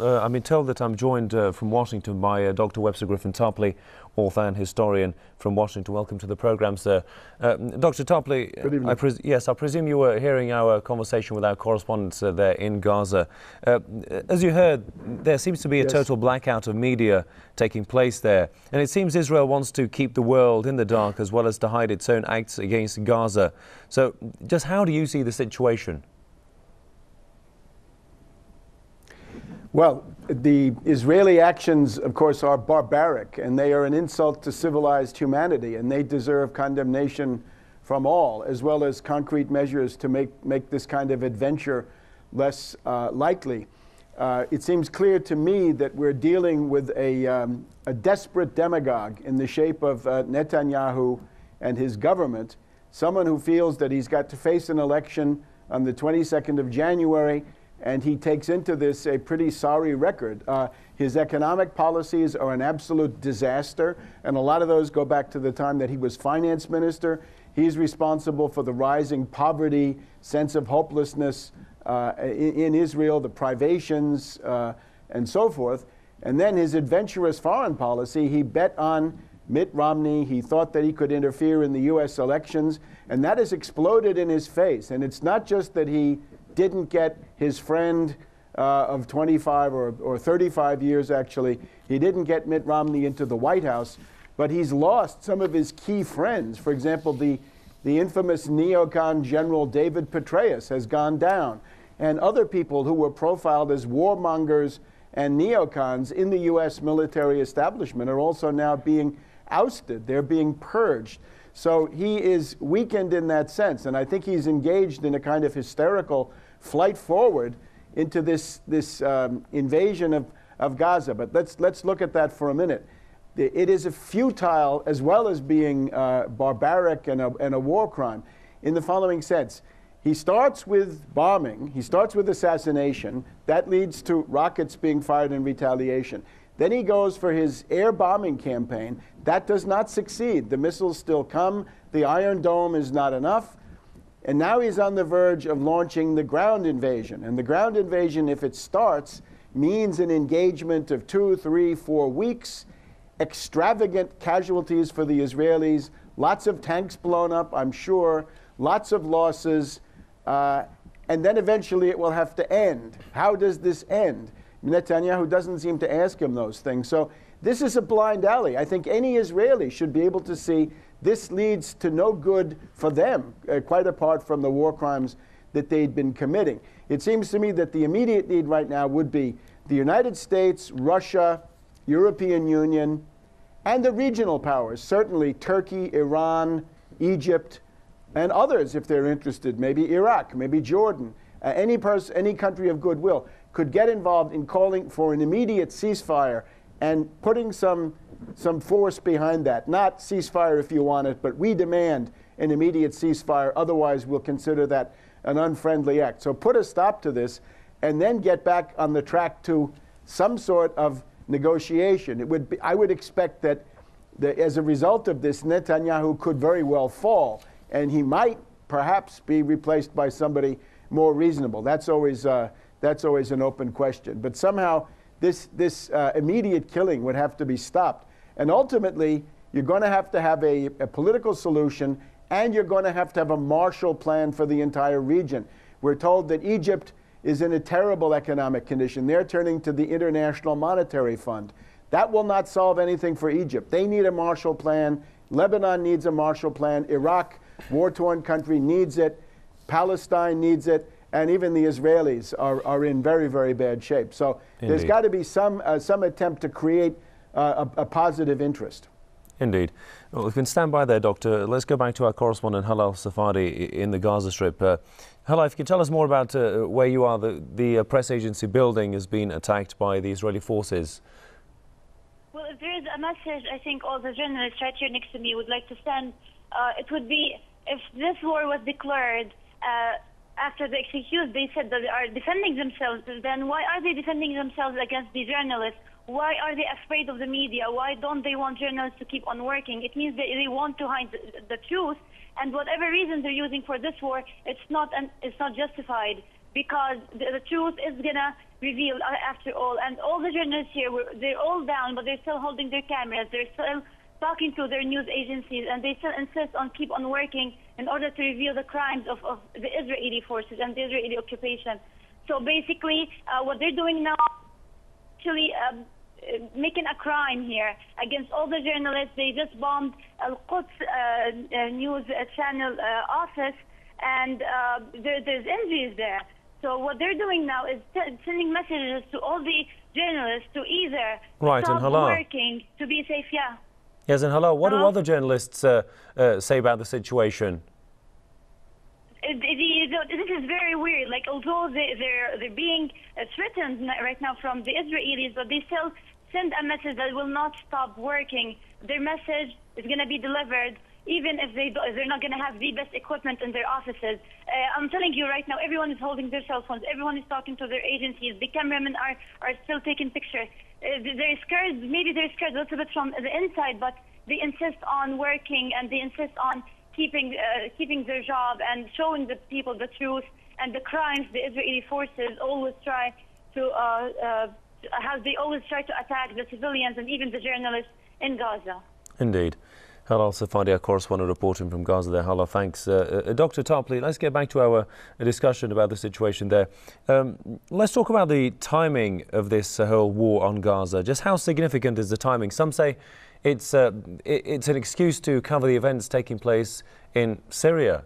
I've been told that I'm joined from Washington by Dr. Webster Tarpley, author and historian from Washington. Welcome to the programme, sir. Dr. Tarpley, good evening. Yes, I presume you were hearing our conversation with our correspondents there in Gaza. As you heard, there seems to be a total blackout of media taking place there. And it seems Israel wants to keep the world in the dark as well as to hide its own acts against Gaza. So just how do you see the situation? Well, the Israeli actions, of course, are barbaric, and they are an insult to civilized humanity, and they deserve condemnation from all, as well as concrete measures to make this kind of adventure less likely. It seems clear to me that we're dealing with a desperate demagogue in the shape of Netanyahu and his government, someone who feels that he's got to face an election on the 22nd of January, and he takes into this a pretty sorry record. His economic policies are an absolute disaster, and a lot of those go back to the time that he was finance minister. He's responsible for the rising poverty, sense of hopelessness in Israel, the privations, and so forth. And then his adventurous foreign policy, he bet on Mitt Romney. He thought that he could interfere in the U.S. elections, and that has exploded in his face. And it's not just that he didn't get his friend of 25 or 35 years, actually. He didn't get Mitt Romney into the White House, but he's lost some of his key friends. For example, the infamous neocon General David Petraeus has gone down, and other people who were profiled as warmongers and neocons in the U.S. military establishment are also now being ousted. They're being purged. So he is weakened in that sense, and I think he's engaged in a kind of hysterical flight forward into this invasion of Gaza. But let's look at that for a minute. It is a futile as well as being barbaric and a war crime in the following sense. He starts with bombing. He starts with assassination. That leads to rockets being fired in retaliation. Then he goes for his air bombing campaign. That does not succeed. The missiles still come. The Iron Dome is not enough. And now he's on the verge of launching the ground invasion. And the ground invasion, if it starts, means an engagement of 2, 3, 4 weeks, extravagant casualties for the Israelis, lots of tanks blown up, I'm sure, lots of losses, and then eventually it will have to end. How does this end? Netanyahu doesn't seem to ask him those things. So this is a blind alley. I think any Israeli should be able to see this leads to no good for them, quite apart from the war crimes that they'd been committing. It seems to me that the immediate need right now would be the United States, Russia, European Union, and the regional powers, certainly Turkey, Iran, Egypt, and others if they're interested, maybe Iraq, maybe Jordan, any country of goodwill could get involved in calling for an immediate ceasefire and putting some force behind that. Not ceasefire if you want it, but we demand an immediate ceasefire, otherwise we'll consider that an unfriendly act. So put a stop to this and then get back on the track to some sort of negotiation. I would expect that as a result of this, Netanyahu could very well fall, and he might perhaps be replaced by somebody more reasonable. That's always an open question. But somehow this immediate killing would have to be stopped. And ultimately, you're going to have a political solution, and you're going to have a Marshall Plan for the entire region. We're told that Egypt is in a terrible economic condition. They're turning to the International Monetary Fund. That will not solve anything for Egypt. They need a Marshall Plan. Lebanon needs a Marshall Plan. Iraq, war-torn country, needs it. Palestine needs it. And even the Israelis are in very, very bad shape. So there's got to be some attempt to create a positive interest. Indeed. Well, we can stand by there, Doctor. Let's go back to our correspondent, Halal Safadi, in the Gaza Strip. Halal, if you can tell us more about where you are. The press agency building has been attacked by the Israeli forces. Well, if there is a message, I think all the journalists right here next to me would like to send, it would be, if this war was declared after the accused, they said that they are defending themselves, then why are they defending themselves against the journalists? Why are they afraid of the media? Why don't they want journalists to keep on working? It means that they want to hide the truth, and whatever reason they're using for this war, it's not justified. because the truth is going to reveal after all. And all the journalists here, they're all down, but they're still holding their cameras. They're still talking to their news agencies, and they still insist on keep on working in order to reveal the crimes of the Israeli forces and the Israeli occupation. So basically, what they're doing now, actually making a crime here against all the journalists. They just bombed Al-Quds news channel office, and there's injuries there. So what they're doing now is sending messages to all the journalists to either stop working to be safe. Yeah. Yes, and hello. What do other journalists say about the situation? This is very weird. Like, although they're being threatened right now from the Israelis, but they still send a message that will not stop working. Their message is going to be delivered, even if they're not going to have the best equipment in their offices. I'm telling you right now, everyone is holding their cell phones. Everyone is talking to their agencies. The cameramen are still taking pictures. They're scared. Maybe they're scared a little bit from the inside, but they insist on working, and they insist on keeping their job and showing the people the truth and the crimes the Israeli forces always try to how they always try to attack the civilians and even the journalists in Gaza. Indeed. Halal Safadi, our correspondent reporting from Gaza there. Halal, thanks. Dr. Tarpley, let's get back to our discussion about the situation there. Let's talk about the timing of this whole war on Gaza. Just how significant is the timing? Some say it's an excuse to cover the events taking place in Syria.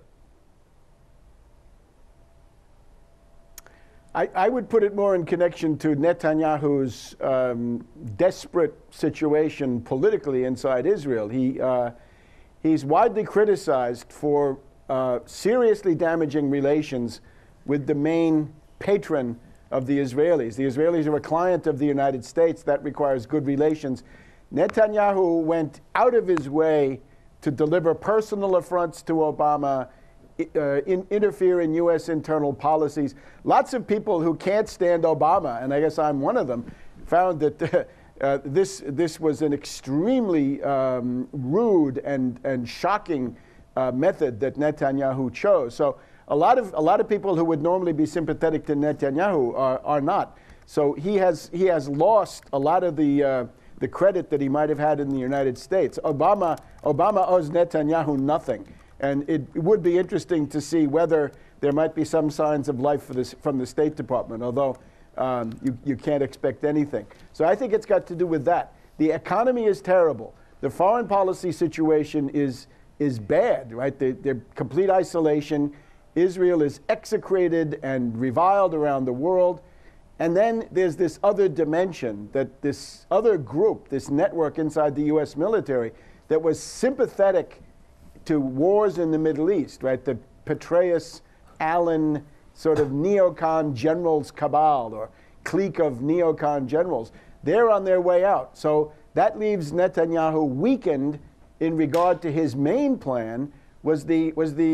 I would put it more in connection to Netanyahu's desperate situation politically inside Israel. He's widely criticized for seriously damaging relations with the main patron of the Israelis. The Israelis are a client of the United States. That requires good relations. Netanyahu went out of his way to deliver personal affronts to Obama, interfere in U.S. internal policies. Lots of people who can't stand Obama, and I guess I'm one of them, found that this was an extremely rude and shocking method that Netanyahu chose. So a lot of people who would normally be sympathetic to Netanyahu are not. So he has lost a lot of the credit that he might have had in the United States. Obama owes Netanyahu nothing. And it would be interesting to see whether there might be some signs of life from the State Department, although you can't expect anything. So I think it's got to do with that. The economy is terrible. The foreign policy situation is bad, right? They're complete isolation. Israel is execrated and reviled around the world. And then there's this other dimension, that this other group, this network inside the U.S. military that was sympathetic to wars in the Middle East, right? The Petraeus, Allen sort of neocon generals cabal or clique of neocon generals. They're on their way out. So that leaves Netanyahu weakened in regard to his main plan was the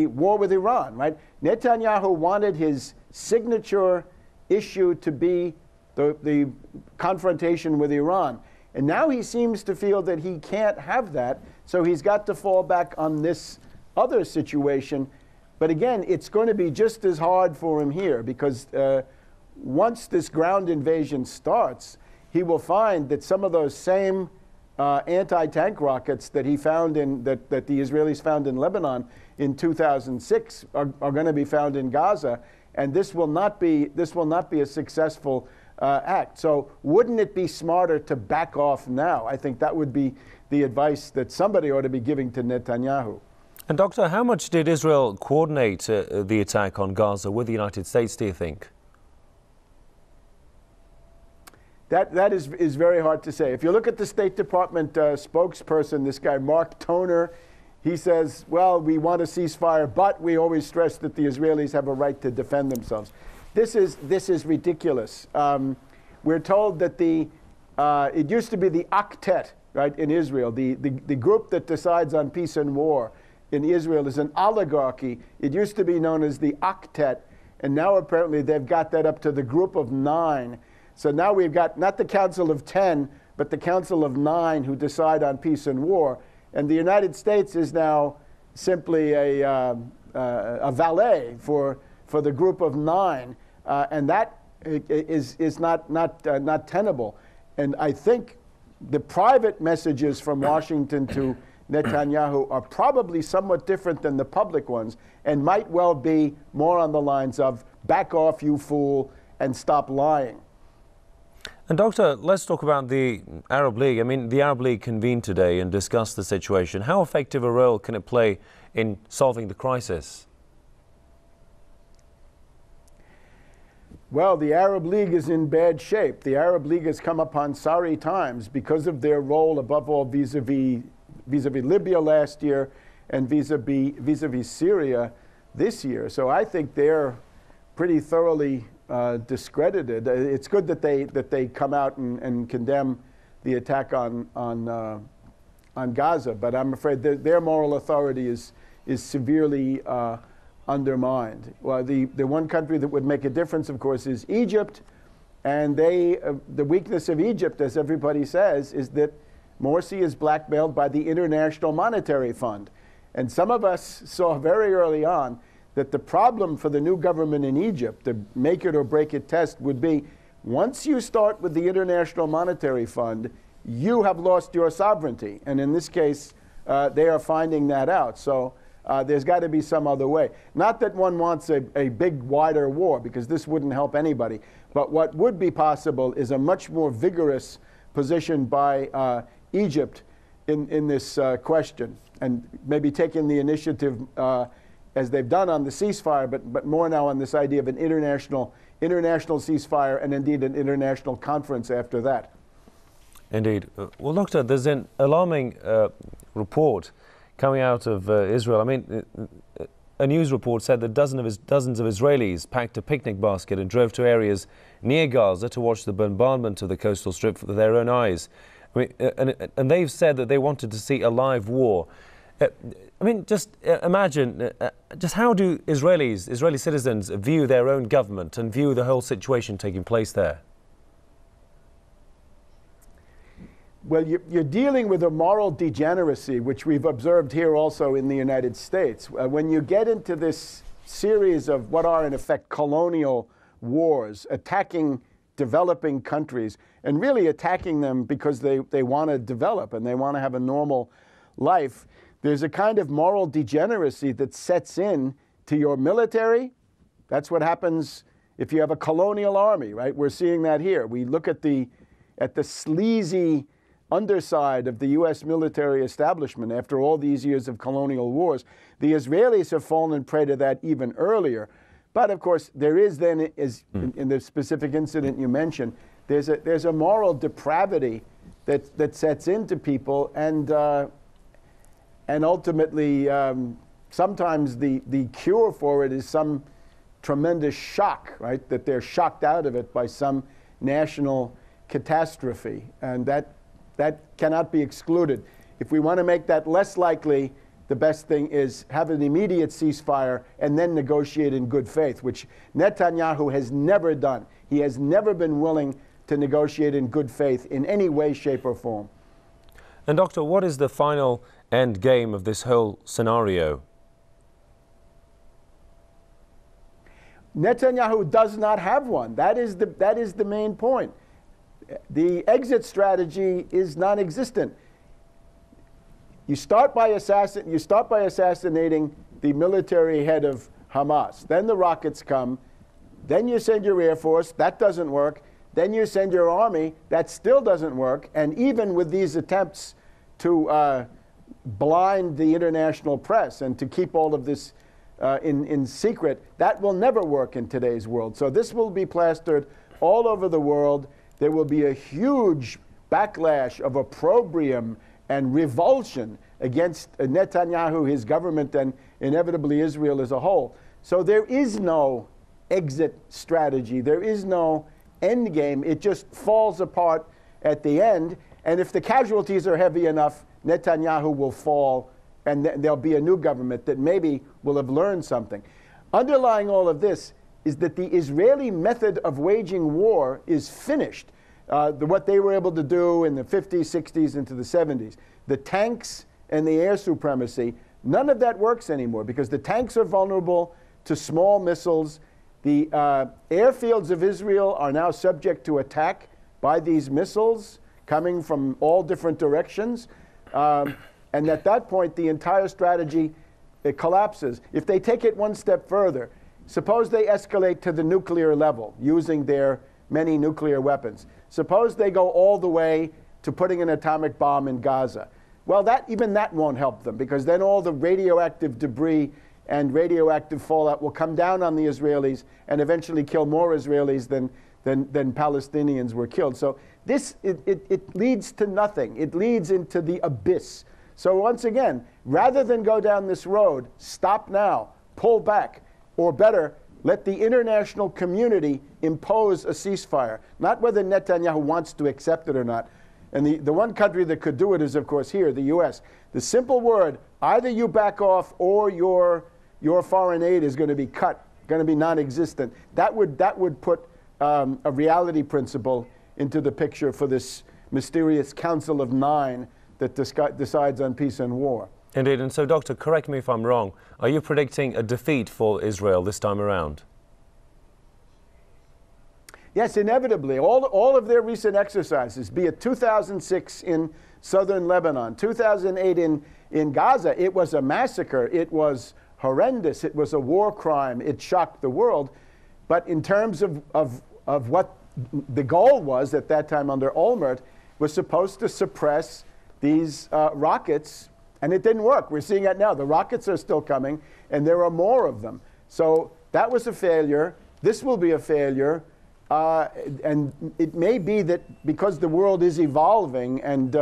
war with Iran, right? Netanyahu wanted his signature issue to be the confrontation with Iran. And now he seems to feel that he can't have that, so he's got to fall back on this other situation. But again, it's going to be just as hard for him here, because once this ground invasion starts, he will find that some of those same anti-tank rockets that he found that the Israelis found in Lebanon in 2006 are going to be found in Gaza, and this will not be a successful act. So wouldn't it be smarter to back off now? I think that would be the advice that somebody ought to be giving to Netanyahu. And Doctor, how much did Israel coordinate the attack on Gaza with the United States, do you think? That is very hard to say. If you look at the State Department spokesperson, this guy Mark Toner, he says, well, we want a ceasefire, but we always stress that the Israelis have a right to defend themselves. This is ridiculous. We're told that it used to be the octet, right, in Israel. The group that decides on peace and war in Israel is an oligarchy. It used to be known as the octet, and now apparently they've got that up to the group of 9. So now we've got not the Council of 10, but the Council of 9 who decide on peace and war. And the United States is now simply a valet for the group of 9. and that is not tenable. And I think the private messages from Washington to Netanyahu are probably somewhat different than the public ones, and might well be more on the lines of "back off, you fool," and "stop lying." And Doctor, let's talk about the Arab League. I mean, the Arab League convened today and discussed the situation. How effective a role can it play in solving the crisis? Well, the Arab League is in bad shape. The Arab League has come upon sorry times because of their role, above all, vis-a-vis Libya last year and vis-a-vis Syria this year. So I think they're pretty thoroughly discredited. It's good that they come out and condemn the attack on Gaza, but I'm afraid their moral authority is severely undermined. Well, the one country that would make a difference, of course, is Egypt, and the weakness of Egypt, as everybody says, is that Morsi is blackmailed by the International Monetary Fund. And some of us saw very early on that the problem for the new government in Egypt, the make it or break it test, would be once you start with the International Monetary Fund, you have lost your sovereignty. And in this case, they are finding that out. So there's got to be some other way. Not that one wants a big, wider war, because this wouldn't help anybody. But what would be possible is a much more vigorous position by Egypt in this question, and maybe taking the initiative as they've done on the ceasefire, but more now on this idea of an international ceasefire, and indeed an international conference after that. Indeed. Well, Doctor, there's an alarming report coming out of Israel. I mean, a news report said that dozens of Israelis packed a picnic basket and drove to areas near Gaza to watch the bombardment of the coastal strip with their own eyes. I mean, and they've said that they wanted to see a live war. I mean, just imagine, just how do Israeli citizens view their own government and view the whole situation taking place there? Well, you're dealing with a moral degeneracy, which we've observed here also in the United States. When you get into this series of what are, in effect, colonial wars, attacking developing countries, and really attacking them because they want to develop and they want to have a normal life, there's a kind of moral degeneracy that sets in to your military. That's what happens if you have a colonial army, right? We're seeing that here. We look at the sleazy underside of the U.S. military establishment after all these years of colonial wars. The Israelis have fallen prey to that even earlier. But of course, there is then, in the specific incident you mentioned, there's a moral depravity that sets into people, and ultimately, sometimes the cure for it is some tremendous shock, right? That they're shocked out of it by some national catastrophe, and that cannot be excluded. If we want to make that less likely, the best thing is have an immediate ceasefire and then negotiate in good faith, which Netanyahu has never done. He has never been willing to negotiate in good faith in any way, shape, or form. And Doctor, what is the final end game of this whole scenario? Netanyahu does not have one. That is the main point. The exit strategy is non-existent. You start by assassinating the military head of Hamas. Then the rockets come. Then you send your Air Force. That doesn't work. Then you send your army. That still doesn't work. And even with these attempts to blind the international press and to keep all of this in secret, that will never work in today's world. So this will be plastered all over the world. There will be a huge backlash of opprobrium and revulsion against Netanyahu, his government, and inevitably Israel as a whole. So there is no exit strategy. There is no end game. It just falls apart at the end. And if the casualties are heavy enough, Netanyahu will fall, and there'll be a new government that maybe will have learned something. Underlying all of this is that the Israeli method of waging war is finished. What they were able to do in the 50s, 60s, into the 70s. The tanks and the air supremacy, none of that works anymore because the tanks are vulnerable to small missiles. The airfields of Israel are now subject to attack by these missiles coming from all different directions. And at that point, the entire strategy collapses. If they take it one step further, suppose they escalate to the nuclear level using their many nuclear weapons. Suppose they go all the way to putting an atomic bomb in Gaza. Well, even that won't help them, because then all the radioactive debris and radioactive fallout will come down on the Israelis and eventually kill more Israelis than Palestinians were killed. So it leads to nothing. It leads into the abyss. So once again, rather than go down this road, stop now, pull back, or better, let the international community impose a ceasefire. Not whether Netanyahu wants to accept it or not. And the one country that could do it is, of course, here, the U.S. The simple word, either you back off or your foreign aid is going to be cut, going to be non-existent. That would put a reality principle into the picture for this mysterious Council of Nine that decides on peace and war. Indeed. And so, Doctor, correct me if I'm wrong, are you predicting a defeat for Israel this time around? Yes, inevitably. All of their recent exercises, be it 2006 in southern Lebanon, 2008 in Gaza, it was a massacre. It was horrendous. It was a war crime. It shocked the world. But in terms of what the goal was at that time under Olmert, was supposed to suppress these rockets, and it didn't work. We're seeing that now. The rockets are still coming, and there are more of them. So that was a failure. This will be a failure. And it may be that because the world is evolving and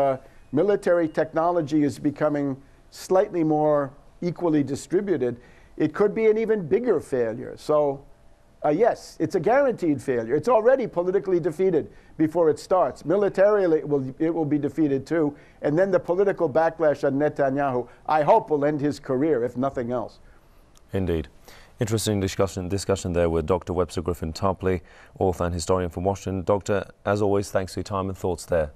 military technology is becoming slightly more equally distributed, it could be an even bigger failure. So yes, it's a guaranteed failure. It's already politically defeated before it starts. Militarily, it will be defeated too. And then the political backlash on Netanyahu, I hope, will end his career, if nothing else. Indeed. Interesting discussion there with Dr. Webster Griffin Tarpley, author and historian from Washington. Doctor, as always, thanks for your time and thoughts there.